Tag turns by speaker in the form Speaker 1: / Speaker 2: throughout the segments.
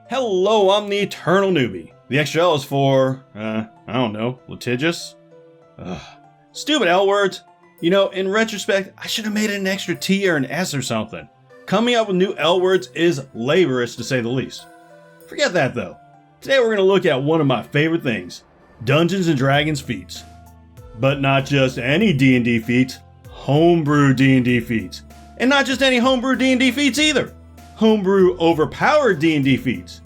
Speaker 1: Hello, I'm the Eternal Newbie. The extra L is for, I don't know, litigious? Stupid L words. You know, in retrospect, I should have made it an extra T or an S or something. Coming up with new L words is laborious to say the least. Forget that though. Today we're going to look at one of my favorite things, Dungeons & Dragons feats. But not just any D&D feats, homebrew D&D feats. And not just any homebrew D&D feats either. Homebrew overpowered D&D feats.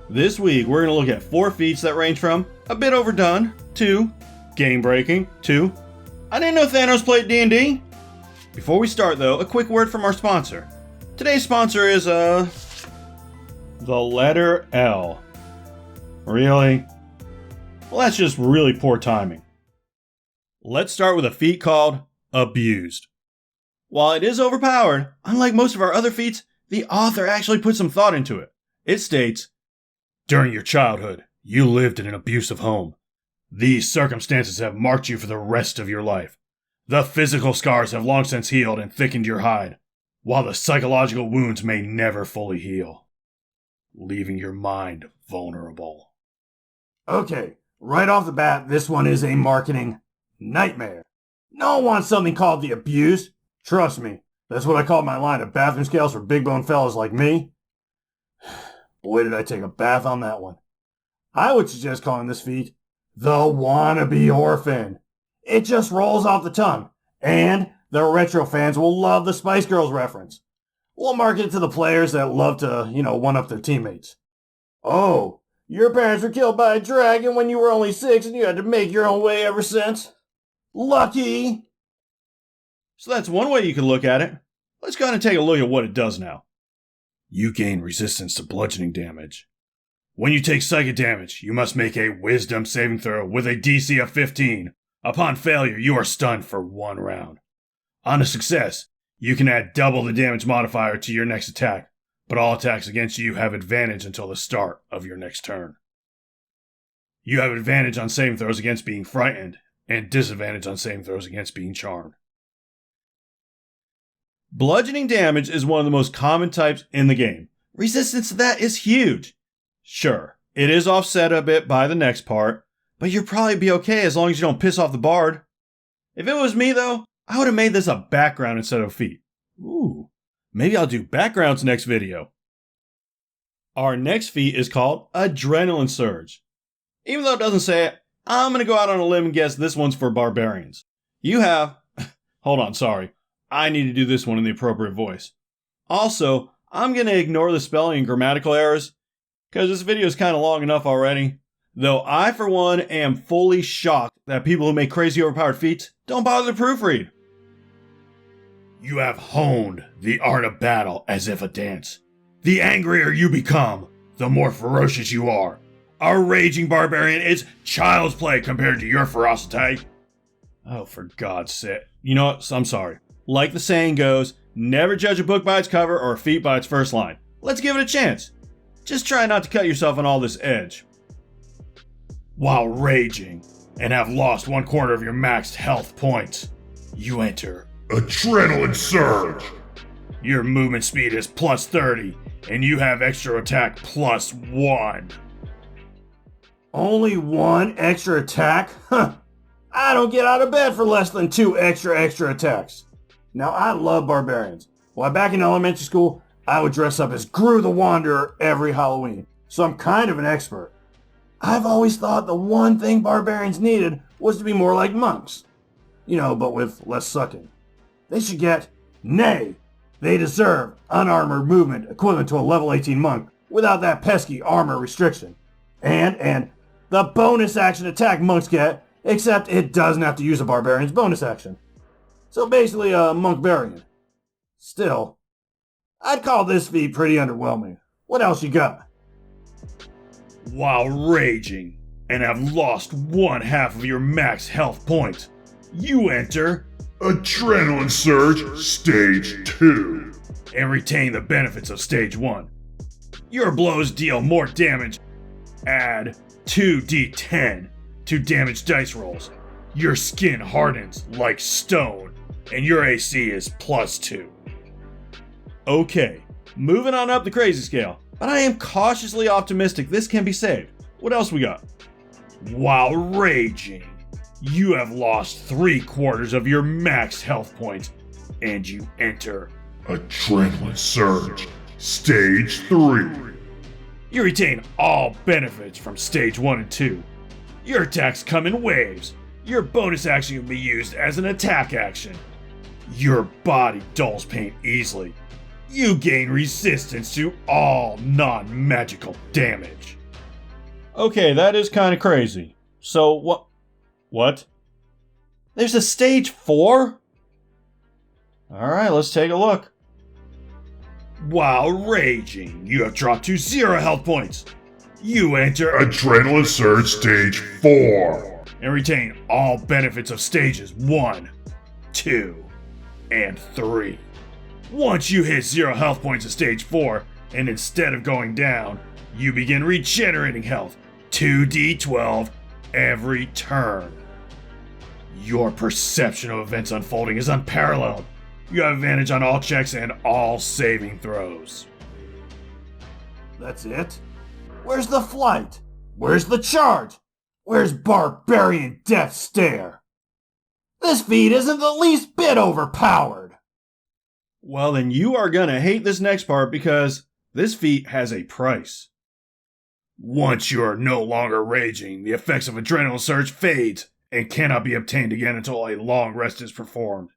Speaker 1: This week we're going to look at 4 feats that range from a bit overdone to game breaking to I didn't know Thanos played D&D. Before we start though, a quick word from our sponsor. Today's sponsor is the letter L. Really? Well, that's just really poor timing. Let's start with a feat called Abused. While it is overpowered, unlike most of our other feats, the author actually put some thought into it. It states, during your childhood, you lived in an abusive home. These circumstances have marked you for the rest of your life. The physical scars have long since healed and thickened your hide, while the psychological wounds may never fully heal, leaving your mind vulnerable.
Speaker 2: Okay, right off the bat, this one is a marketing nightmare. No one wants something called the abused. Trust me, that's what I call my line of bathroom scales for big bone fellas like me. Boy, did I take a bath on that one. I would suggest calling this feat the wannabe orphan. It just rolls off the tongue, and the retro fans will love the Spice Girls reference. We'll market it to the players that love to, one-up their teammates. Oh, your parents were killed by a dragon when you were only 6 and you had to make your own way ever since? Lucky!
Speaker 1: So that's one way you can look at it. Let's go ahead and take a look at what it does now. You gain resistance to bludgeoning damage. When you take psychic damage, you must make a wisdom saving throw with a DC of 15. Upon failure, you are stunned for 1 round. On a success, you can add double the damage modifier to your next attack, but all attacks against you have advantage until the start of your next turn. You have advantage on saving throws against being frightened, and disadvantage on saving throws against being charmed. Bludgeoning damage is one of the most common types in the game. Resistance to that is huge. Sure, it is offset a bit by the next part, but you'll probably be okay as long as you don't piss off the bard. If it was me though, I would have made this a background instead of a feat. Ooh, maybe I'll do backgrounds next video. Our next feat is called Adrenaline Surge. Even though it doesn't say it, I'm going to go out on a limb and guess this one's for barbarians. You have... Hold on, sorry. I need to do this one in the appropriate voice. Also, I'm going to ignore the spelling and grammatical errors, because this video is kind of long enough already. Though I, for one, am fully shocked that people who make crazy overpowered feats don't bother to proofread. You have honed the art of battle as if a dance. The angrier you become, the more ferocious you are. A raging barbarian is child's play compared to your ferocity. Oh, for God's sake. You know what? I'm sorry. Like the saying goes, never judge a book by its cover or a feat by its first line. Let's give it a chance. Just try not to cut yourself on all this edge. While raging and have lost 1/4 of your maxed health points, you enter Adrenaline Surge. Your movement speed is plus 30 and you have extra attack plus 1.
Speaker 2: Only 1 extra attack? Huh. I don't get out of bed for less than 2 extra attacks. Now, I love barbarians. While back in elementary school, I would dress up as Gru the Wanderer every Halloween, so I'm kind of an expert. I've always thought the one thing barbarians needed was to be more like monks. But with less sucking. They should get, nay, they deserve unarmored movement equivalent to a level 18 monk without that pesky armor restriction. And the bonus action attack monks get, except it doesn't have to use a barbarian's bonus action. So basically a monkbarian. Still, I'd call this feat pretty underwhelming. What else you got?
Speaker 1: While raging and have lost 1/2 of your max health points, you enter Adrenaline Surge Stage 2 and retain the benefits of Stage 1. Your blows deal more damage. Add 2d10 to damage dice rolls. Your skin hardens like stone, and your AC is +2. Okay, moving on up the crazy scale. but I am cautiously optimistic this can be saved. What else we got? While raging, you have lost 3/4 of your max health points, and you enter
Speaker 3: Adrenaline Surge, Stage 3.
Speaker 1: You retain all benefits from Stage 1 and 2. Your attacks come in waves. Your bonus action can be used as an attack action. Your body dulls pain easily. You gain resistance to all non-magical damage. Okay, that is kind of crazy. So what? There's a Stage 4? Alright, let's take a look. While raging, you have dropped to 0 health points. You enter
Speaker 3: Adrenaline Surge, Stage 4.
Speaker 1: and retain all benefits of Stages 1, 2, and 3. Once you hit 0 health points at Stage 4, and instead of going down, you begin regenerating health 2d12 every turn. Your perception of events unfolding is unparalleled. You have advantage on all checks and all saving throws.
Speaker 2: That's it? Where's the flight? Where's the charge? Where's Barbarian Death Stare? This feat isn't the least bit overpowered.
Speaker 1: Well, then you are gonna hate this next part because this feat has a price. Once you are no longer raging, the effects of Adrenaline Surge fades and cannot be obtained again until a long rest is performed.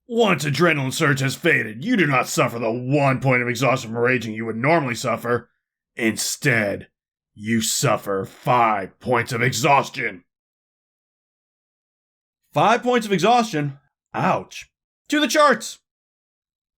Speaker 1: Once Adrenaline Surge has faded, you do not suffer the 1 point of exhaustion from raging you would normally suffer. Instead, you suffer 5 points of exhaustion. 5 points of exhaustion? Ouch. To the charts!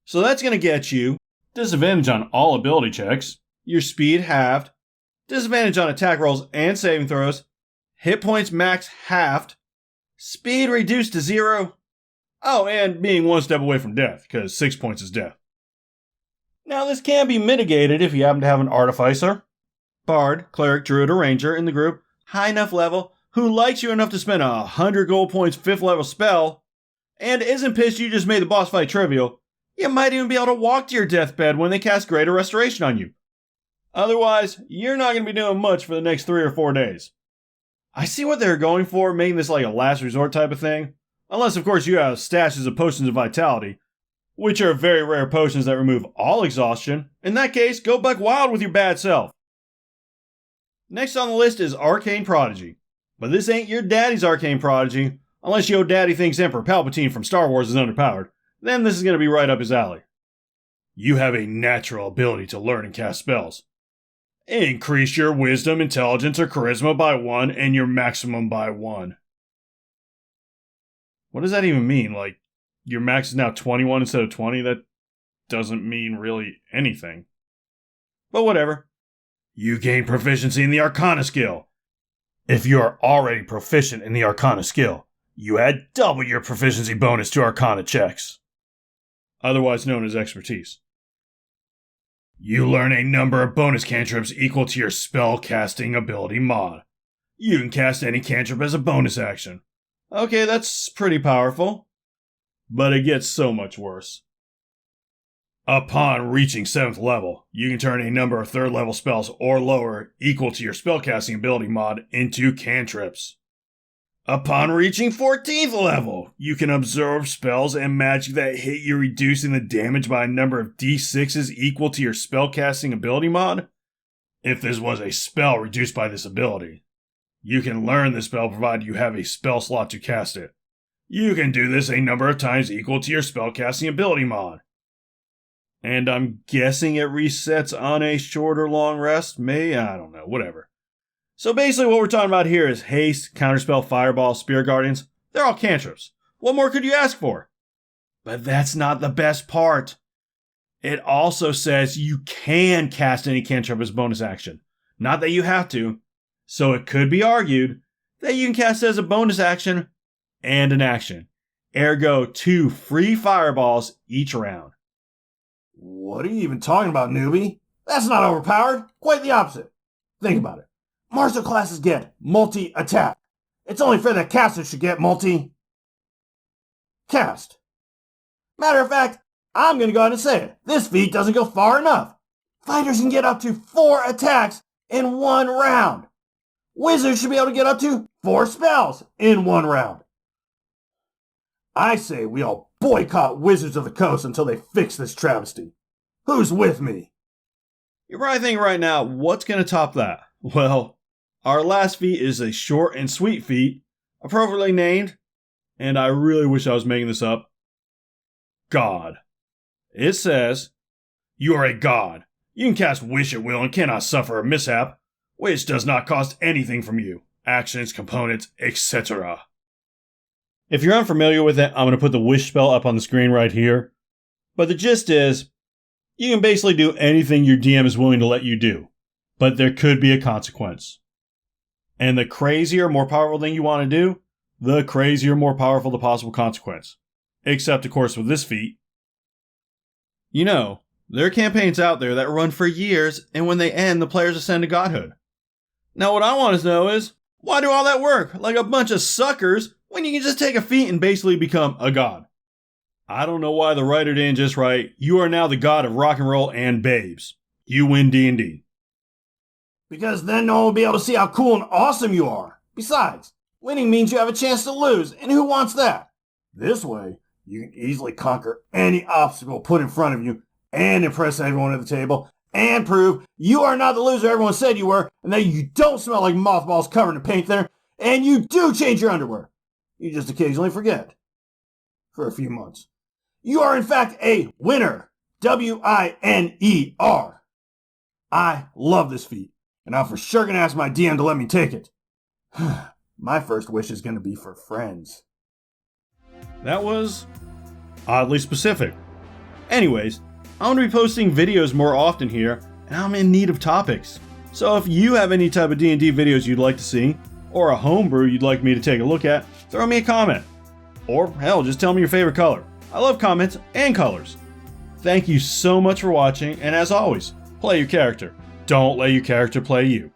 Speaker 1: So that's going to get you disadvantage on all ability checks, your speed halved, disadvantage on attack rolls and saving throws, hit points max halved, speed reduced to 0, oh, and being 1 step away from death, because 6 points is death. Now, this can be mitigated if you happen to have an artificer, bard, cleric, druid, or ranger in the group, high enough level, who likes you enough to spend 100 gold points 5th level spell, and isn't pissed you just made the boss fight trivial. You might even be able to walk to your deathbed when they cast Greater Restoration on you. Otherwise, you're not going to be doing much for the next 3 or 4 days. I see what they're going for, making this like a last resort type of thing. Unless, of course, you have stashes of potions of vitality, which are very rare potions that remove all exhaustion. In that case, go buck wild with your bad self. Next on the list is Arcane Prodigy. But this ain't your daddy's Arcane Prodigy, unless your daddy thinks Emperor Palpatine from Star Wars is underpowered. Then this is going to be right up his alley. You have a natural ability to learn and cast spells. Increase your wisdom, intelligence, or charisma by 1 and your maximum by 1. What does that even mean? Like, your max is now 21 instead of 20? That doesn't mean really anything. But whatever. You gain proficiency in the Arcana skill. If you are already proficient in the Arcana skill, you add double your proficiency bonus to Arcana checks, otherwise known as expertise. You learn a number of bonus cantrips equal to your spell casting ability mod. You can cast any cantrip as a bonus action. Okay, that's pretty powerful. But it gets so much worse. Upon reaching 7th level, you can turn a number of 3rd level spells or lower equal to your spellcasting ability mod into cantrips. Upon reaching 14th level, you can absorb spells and magic that hit you, reducing the damage by a number of d6s equal to your spellcasting ability mod. If this was a spell reduced by this ability, you can learn the spell provided you have a spell slot to cast it. You can do this a number of times equal to your spellcasting ability mod. And I'm guessing it resets on a short or long rest? I don't know, whatever. So basically what we're talking about here is haste, counterspell, fireball, spear guardians. They're all cantrips. What more could you ask for? But that's not the best part. It also says you can cast any cantrip as bonus action. Not that you have to. So it could be argued that you can cast it as a bonus action and an action. Ergo, 2 free fireballs each round.
Speaker 2: What are you even talking about, newbie? That's not overpowered. Quite the opposite. Think about it. Martial classes get multi-attack. It's only fair that casters should get multi-cast. Matter of fact, I'm going to go ahead and say it. This feat doesn't go far enough. Fighters can get up to 4 attacks in 1 round. Wizards should be able to get up to 4 spells in 1 round. I say we all boycott Wizards of the Coast until they fix this travesty. Who's with me?
Speaker 1: You're probably thinking right now, what's going to top that? Well, our last feat is a short and sweet feat, appropriately named, and I really wish I was making this up, God. It says, you are a god. You can cast Wish at will and cannot suffer a mishap, which does not cost anything from you. Actions, components, etc. If you're unfamiliar with it, I'm going to put the Wish spell up on the screen right here. But the gist is, you can basically do anything your DM is willing to let you do, but there could be a consequence. And the crazier, more powerful thing you want to do, the crazier, more powerful the possible consequence. Except, of course, with this feat. You know, there are campaigns out there that run for years, and when they end, the players ascend to godhood. Now what I want to know is, why do all that work like a bunch of suckers when you can just take a feat and basically become a god? I don't know why the writer didn't just write, you are now the god of rock and roll and babes. You win D&D.
Speaker 2: Because then no one will be able to see how cool and awesome you are. Besides, winning means you have a chance to lose, and who wants that? This way, you can easily conquer any obstacle put in front of you and impress everyone at the table and prove you are not the loser everyone said you were and that you don't smell like mothballs covered in paint thinner and you do change your underwear. You just occasionally forget. For a few months. You are in fact a winner. W-I-N-E-R. I love this feat, and I'm for sure going to ask my DM to let me take it. My first wish is going to be for friends.
Speaker 1: That was oddly specific. Anyways, I'm going to be posting videos more often here, and I'm in need of topics. So if you have any type of D&D videos you'd like to see, or a homebrew you'd like me to take a look at, throw me a comment. Or hell, just tell me your favorite color. I love comments and colors. Thank you so much for watching, and as always, play your character. Don't let your character play you.